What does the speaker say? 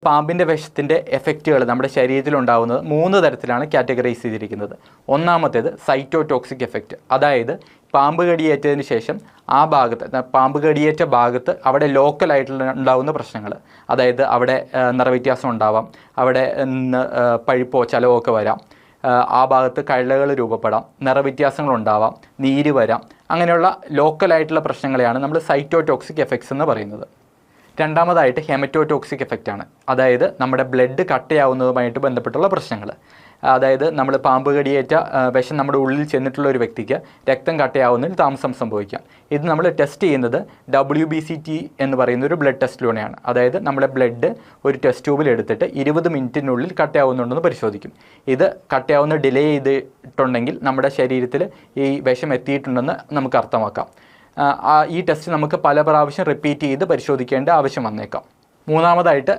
പാമ്പിൻ്റെ വിഷത്തിൻ്റെ എഫക്റ്റുകൾ നമ്മുടെ ശരീരത്തിലുണ്ടാകുന്നത് 3 തരത്തിലാണ് കാറ്റഗറൈസ് ചെയ്തിരിക്കുന്നത്. ഒന്നാമത്തേത് സൈറ്റോടോക്സിക് എഫക്റ്റ്, അതായത് പാമ്പ് കടിയേറ്റതിന് ശേഷം ആ ഭാഗത്ത് പാമ്പ് കടിയേറ്റ ഭാഗത്ത് അവിടെ ലോക്കലായിട്ടുള്ള ഉണ്ടാകുന്ന പ്രശ്നങ്ങൾ, അതായത് അവിടെ നിറവ്യത്യാസം ഉണ്ടാവാം, അവിടെ പഴുപ്പോ ചലവോ ഒക്കെ വരാം, ആ ഭാഗത്ത് കഴകൾ രൂപപ്പെടാം, നിറവ്യത്യാസങ്ങളുണ്ടാവാം, നീര് വരാം, അങ്ങനെയുള്ള ലോക്കലായിട്ടുള്ള പ്രശ്നങ്ങളെയാണ് നമ്മൾ സൈറ്റോടോക്സിക് എഫക്ട്സ് എന്ന് പറയുന്നത്. രണ്ടാമതായിട്ട് ഹെമറ്റോടോക്സിക് എഫക്റ്റാണ്, അതായത് നമ്മുടെ ബ്ലഡ് കട്ടയാവുന്നതുമായിട്ട് ബന്ധപ്പെട്ടുള്ള പ്രശ്നങ്ങൾ. അതായത് നമ്മൾ പാമ്പ് കടിയേറ്റ വിഷം നമ്മുടെ ഉള്ളിൽ ചെന്നിട്ടുള്ള ഒരു വ്യക്തിക്ക് രക്തം കട്ടയാവുന്നതിൽ താമസം സംഭവിക്കാം. ഇത് നമ്മൾ ടെസ്റ്റ് ചെയ്യുന്നത് WBCT എന്ന് പറയുന്ന ഒരു ബ്ലഡ് ടെസ്റ്റിലൂടെയാണ്. അതായത് നമ്മുടെ ബ്ലഡ് ഒരു ടെസ്റ്റ് ട്യൂബിൽ എടുത്തിട്ട് 20 മിനിറ്റിനുള്ളിൽ കട്ടയാവുന്നുണ്ടെന്ന് പരിശോധിക്കും. ഇത് കട്ടയാവുന്ന ഡിലേ ചെയ്തിട്ടുണ്ടെങ്കിൽ നമ്മുടെ ശരീരത്തിൽ ഈ വിഷം എത്തിയിട്ടുണ്ടെന്ന് നമുക്ക് അർത്ഥമാക്കാം. ഈ ടെസ്റ്റ് നമുക്ക് പല പ്രാവശ്യം റിപ്പീറ്റ് ചെയ്ത് പരിശോധിക്കേണ്ട ആവശ്യം വന്നേക്കാം. മൂന്നാമതായിട്ട്